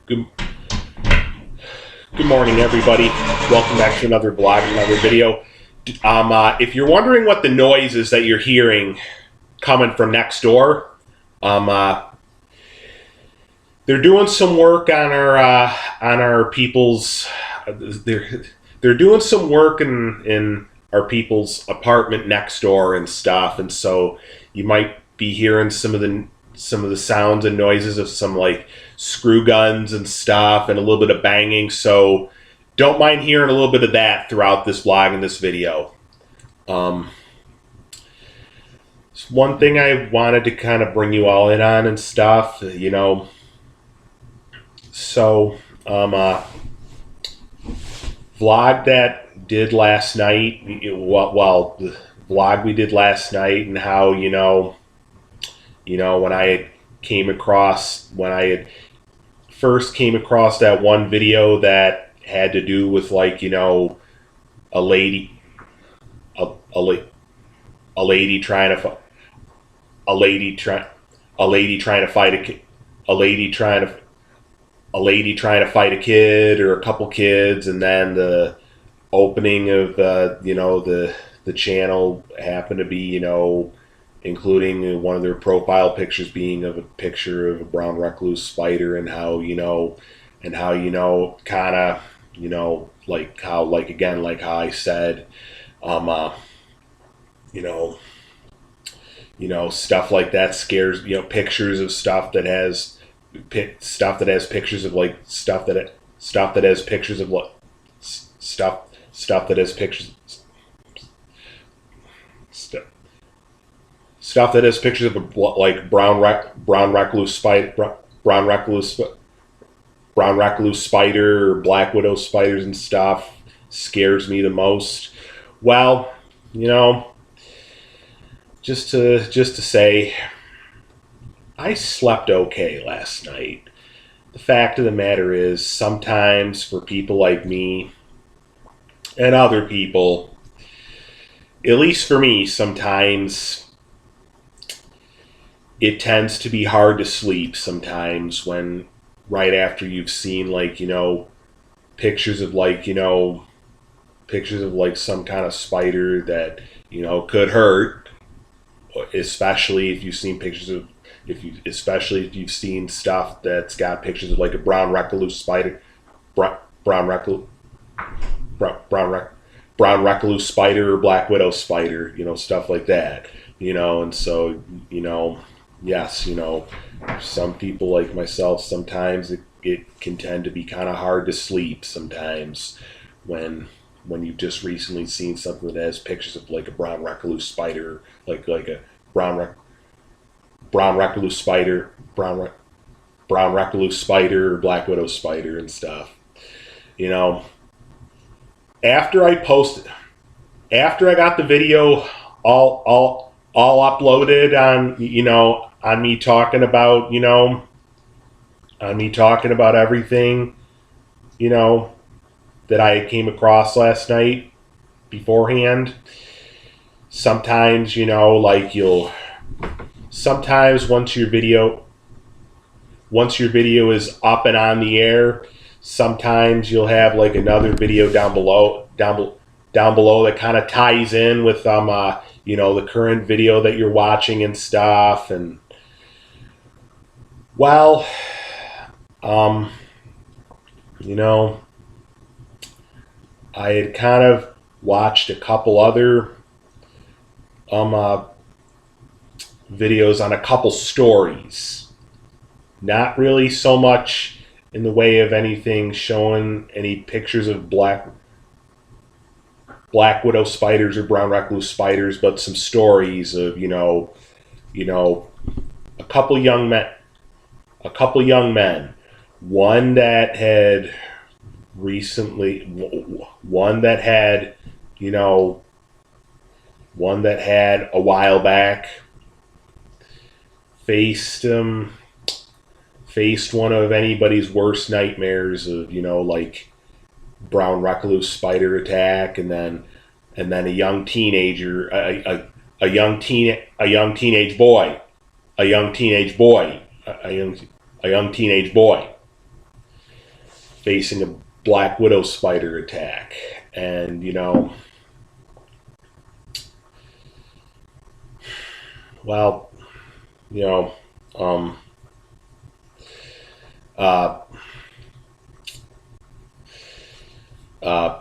Good, good morning, everybody. Welcome back to another vlog, another video. If you're wondering what the noise is that you're hearing coming from next door, they're doing some work on our people's. They're doing some work in our people's apartment next door and stuff, and so you might be hearing some of the sounds and noises of some like screw guns and stuff and a little bit of banging. So don't mind hearing a little bit of that throughout this vlog and this video. One thing I wanted to kind of bring you all in on and stuff, So, vlog that did last night. The vlog we did last night, and how when I had first came across that one video that had to do with a lady, a lady trying to a lady trying a lady trying to fight a lady trying to a lady trying to fight a kid or a couple kids, and then the opening of the channel happened to be including one of their profile pictures being of a picture of a brown recluse spider, and how kind of like how I said, stuff like that scares, pictures of stuff that has pictures of like stuff that has pictures of what stuff that has pictures stuff that has pictures of like brown recluse spider, brown recluse spider, or black widow spiders and stuff scares me the most. Well, just to say, I slept okay last night. The fact of the matter is, sometimes for people like me and other people, at least for me, sometimes it tends to be hard to sleep sometimes when right after you've seen pictures of some kind of spider that could hurt, especially if you've seen pictures of especially if you've seen stuff that's got pictures of like a brown recluse spider, brown recluse spider or black widow spider, stuff like that, and so yes, some people like myself, sometimes it can tend to be kind of hard to sleep sometimes when you've just recently seen something that has pictures of like a brown recluse spider, like a brown recluse spider, brown recluse spider, or black widow spider and stuff. After I got the video all uploaded on me talking about everything that I came across last night beforehand. Sometimes sometimes once your video is up and on the air, sometimes you'll have like another video down below that kind of ties in with the current video that you're watching and stuff. And well, I had kind of watched a couple other videos on a couple stories. Not really so much in the way of anything showing any pictures of black widow spiders or brown recluse spiders, but some stories of a couple young men, one that had recently, one that had a while back faced one of anybody's worst nightmares of like brown recluse spider attack, and then a young teenager, a young teenage boy facing a black widow spider attack. And, you know, well, you know, um, uh, uh,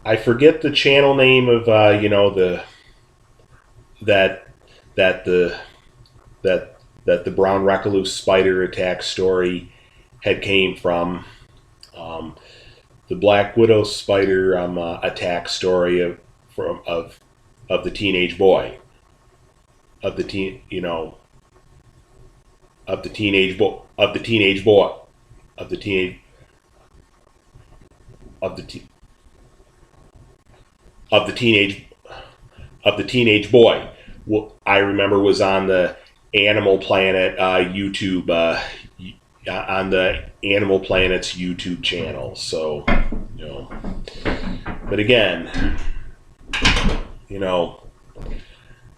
I forget the channel name of, you know, that that the that the brown recluse spider attack story had came from. Um, the black widow spider attack story of the teenage boy, of the teen, you know, of the teenage boy, of the teenage boy, of the teenage of the te- of the teenage of the teenage boy. I remember was on the Animal Planet YouTube, on the Animal Planet's YouTube channel. So, you know, but again, you know,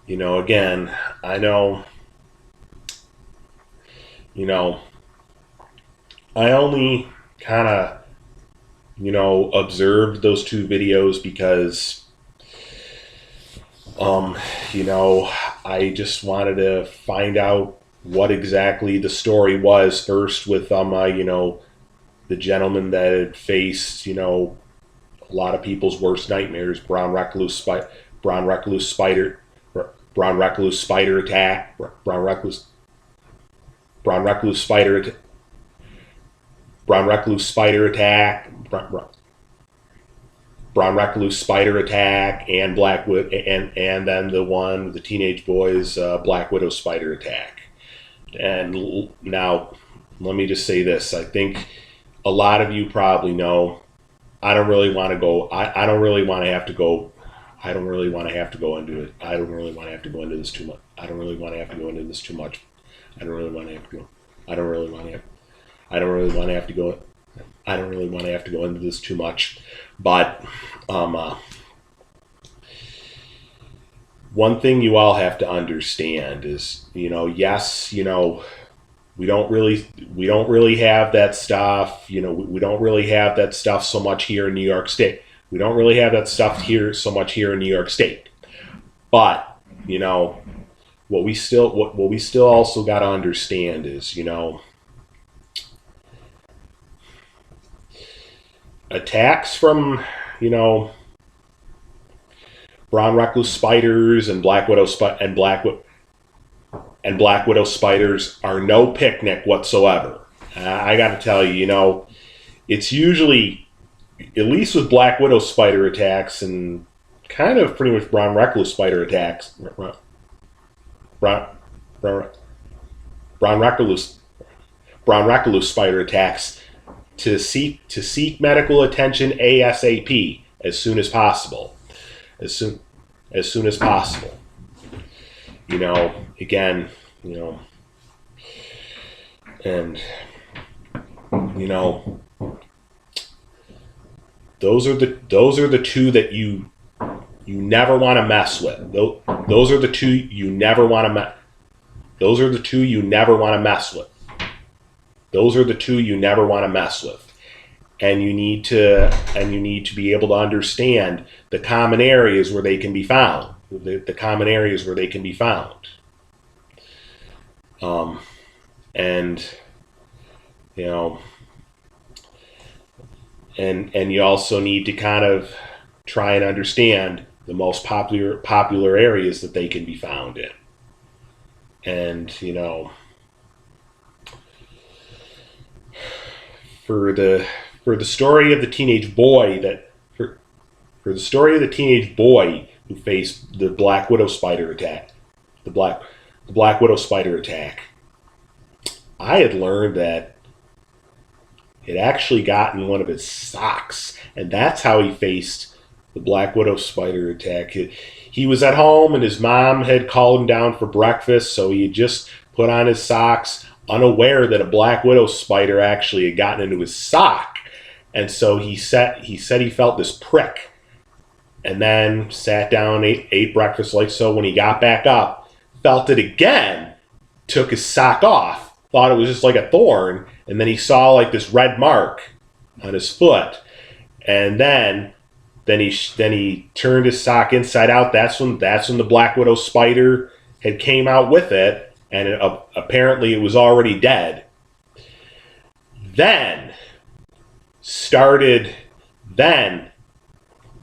again, I know, you know, I only kind of, you know, observed those two videos because, you know, I just wanted to find out what exactly the story was first with, you know, the gentleman that had faced, you know, a lot of people's worst nightmares, brown recluse spider, brown recluse spider attack, brown recluse spider, brown recluse spider attack, brown recluse spider attack, and and then the one with the teenage boys, black widow spider attack. And now, let me just say this: I think a lot of you probably know. I don't really want to go. I don't really want to have to go. I don't really want to have to go into it. I don't really want to have to go into this too much. I don't really want to have to go into this too much. I don't really want to have to go. I don't really want to have. I don't really want to have to go. I don't really want to have to go into this too much. But one thing you all have to understand is, you know, yes, you know, we don't really have that stuff. You know, we don't really have that stuff so much here in New York State. We don't really have that stuff here so much here in New York State. But, you know, what we still also got to understand is, you know, attacks from, you know, brown recluse spiders and black widow spiders are no picnic whatsoever. I got to tell you, you know, it's usually, at least with black widow spider attacks and kind of pretty much brown recluse spider attacks, brown recluse spider attacks, to seek medical attention ASAP, as soon as possible. As soon as possible. You know, again, you know, and, you know, those are the two that you never want to mess with. Those are the two you never want to Those are the two you never want to mess with. Those are the two you never want to mess with. And you need to be able to understand the common areas where they can be found. The common areas where they can be found. And, you know, and you also need to kind of try and understand the most popular areas that they can be found in. And, you know, for the story of the teenage boy for the story of the teenage boy who faced the black widow spider attack, the black widow spider attack, I had learned that it actually got in one of his socks, and that's how he faced the black widow spider attack. He was at home, and his mom had called him down for breakfast, so he had just put on his socks, unaware that a black widow spider actually had gotten into his sock. And so he said he felt this prick, and then sat down, ate breakfast like so. When he got back up, felt it again, took his sock off, thought it was just like a thorn, and then he saw like this red mark on his foot, and then he turned his sock inside out. That's when the Black Widow spider had came out with it, and apparently it was already dead. Then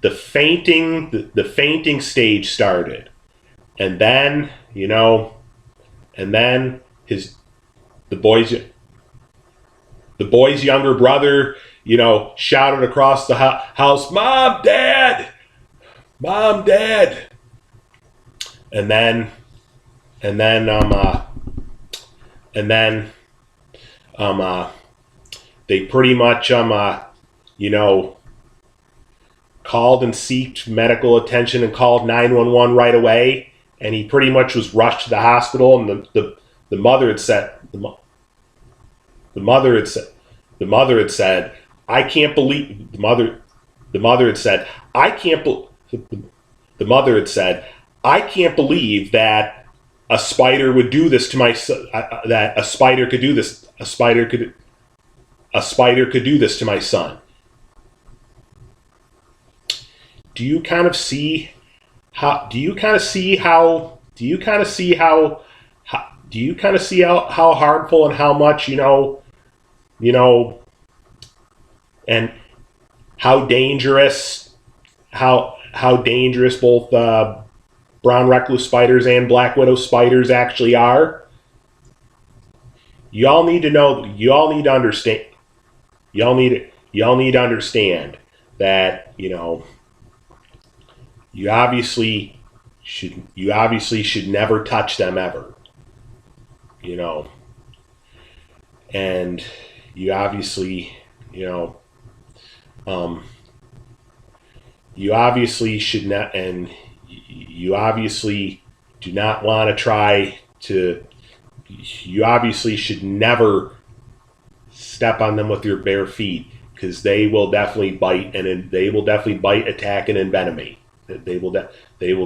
the fainting stage started, and then the boy's younger brother, shouted across the house, "Mom, Dad, Mom, Dad!" And then they pretty much called and sought medical attention and called 911 right away, and he pretty much was rushed to the hospital. And the mother had said, "I can't believe." The mother had said, "I can't believe that a spider would do this to my son. That a spider could do this. A spider could do this to my son." Do you kind of see how harmful and how much, and how dangerous both brown recluse spiders and black widow spiders actually are? You all need to understand that, you obviously should never touch them ever, and you obviously should not, and you obviously do not want to try to. You obviously should never step on them with your bare feet, because they will definitely bite, and they will definitely bite, attack, and envenomate. They will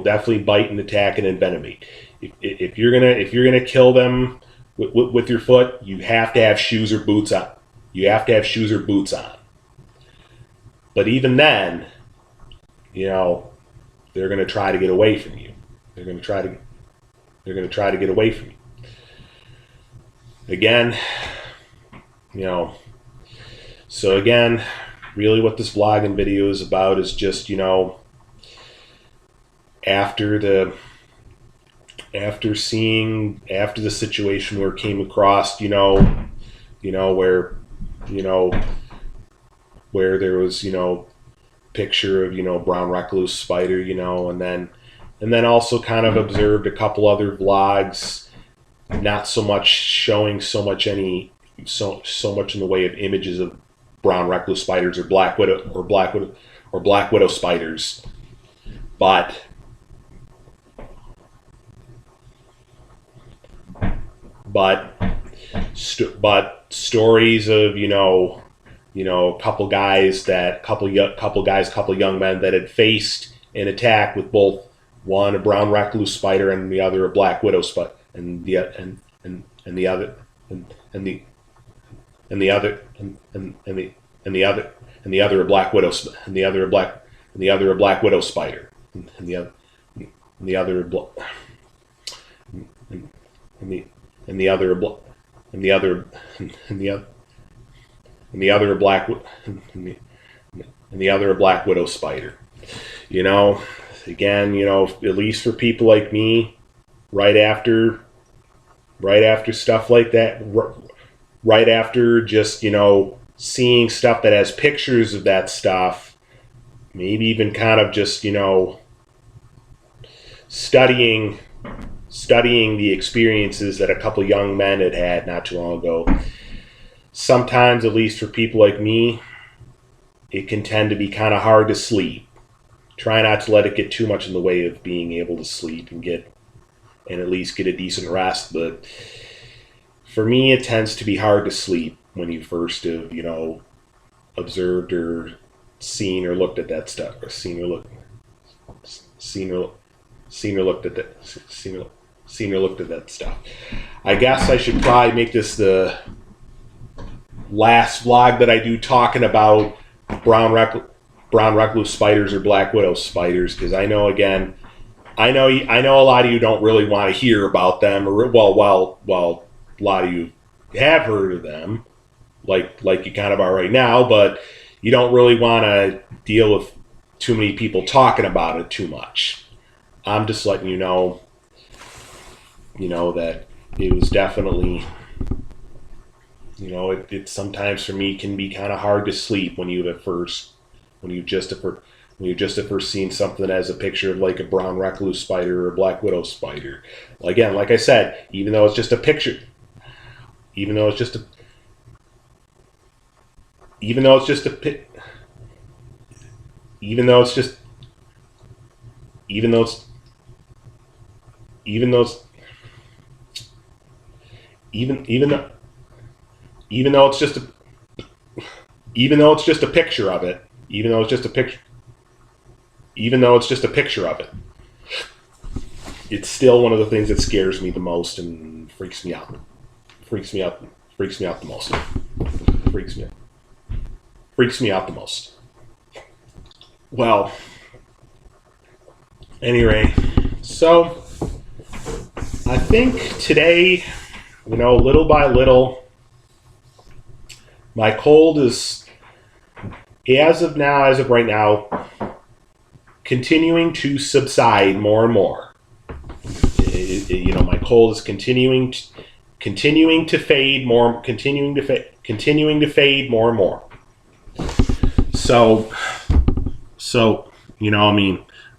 definitely bite and attack and envenomate. If you're gonna kill them with your foot, you have to have shoes or boots on. But even then, they're gonna try to get away from you. They're gonna try to get away from you. Again, So again, really, what this vlogging video is about is just, after the situation where it came across, where there was, picture of, brown recluse spider, and then also kind of observed a couple other vlogs, not so much showing so much in the way of images of brown recluse spiders or black widow spiders, but stories of couple young men that had faced an attack with both one a brown recluse spider and the other a black widow spider, and the other a black widow, and the other a black widow spider, and the other a black widow spider. Again, at least for people like me, right after stuff like that, right after just, seeing stuff that has pictures of that stuff, maybe even kind of just, studying the experiences that a couple young men had not too long ago, sometimes, at least for people like me, it can tend to be kind of hard to sleep. Try not to let it get too much in the way of being able to sleep and at least get a decent rest. But for me, it tends to be hard to sleep when you first have, observed or seen or looked at that stuff, or seen or looked at that seen or looked at that stuff. I guess I should probably make this the last vlog that I do talking about brown recluse spiders or black widow spiders, because I know, again, I know a lot of you don't really want to hear about them, or well, a lot of you have heard of them, like you kind of are right now, but you don't really want to deal with too many people talking about it too much. I'm just letting you know that it was definitely, it sometimes for me can be kind of hard to sleep when you've just at first seen something as a picture of like a brown recluse spider or a black widow spider. Again, like I said, even though it's just a picture, even though it's just a picture of it, it's still one of the things that scares me the most and freaks me out the most. Well, anyway, so I think today, little by little, my cold is, as of right now, continuing to subside more and more. My cold is continuing to fade more, continuing to fade more and more. So,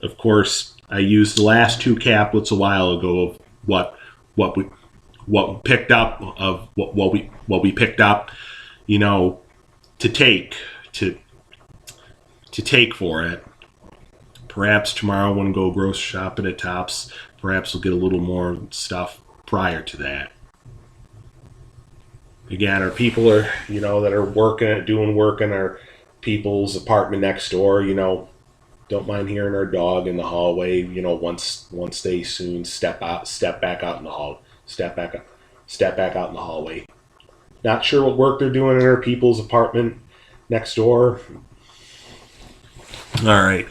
of course, I used the last two caplets a while ago of what we picked up to take for it. Perhaps tomorrow when we go grocery shopping at Tops, perhaps we'll get a little more stuff prior to that. Again, our people are, that are doing work in our people's apartment next door, don't mind hearing our dog in the hallway, once they soon step back out in the hallway. Not sure what work they're doing in our people's apartment next door. All right.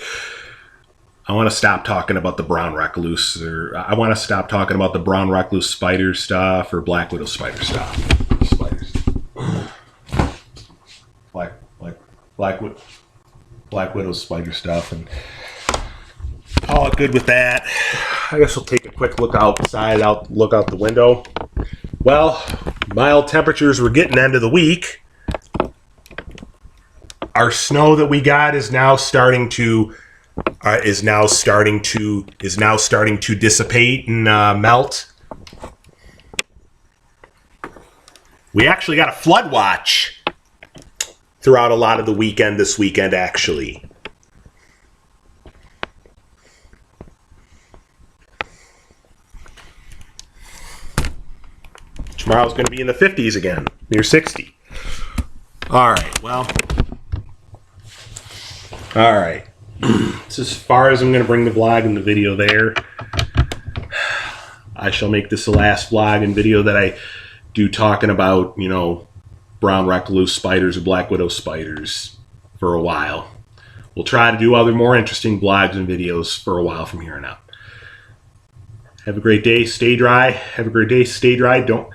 I want to stop talking about the brown recluse, or I want to stop talking about the brown recluse spider stuff or black widow spider stuff. Spiders. Black widow spider stuff, and call it good with that. I guess we'll take a quick look out the window. Well, mild temperatures. We're getting end of the week. Our snow that we got is now starting to dissipate and melt. We actually got a flood watch throughout a lot of the weekend this weekend, actually. Tomorrow's going to be in the 50s again, near 60. All right, well. All right. It's as far as I'm going to bring the vlog and the video there. I shall make this the last vlog and video that I do talking about, brown recluse spiders or black widow spiders for a while. We'll try to do other more interesting vlogs and videos for a while from here on out. Have a great day. Stay dry. Have a great day. Stay dry. Don't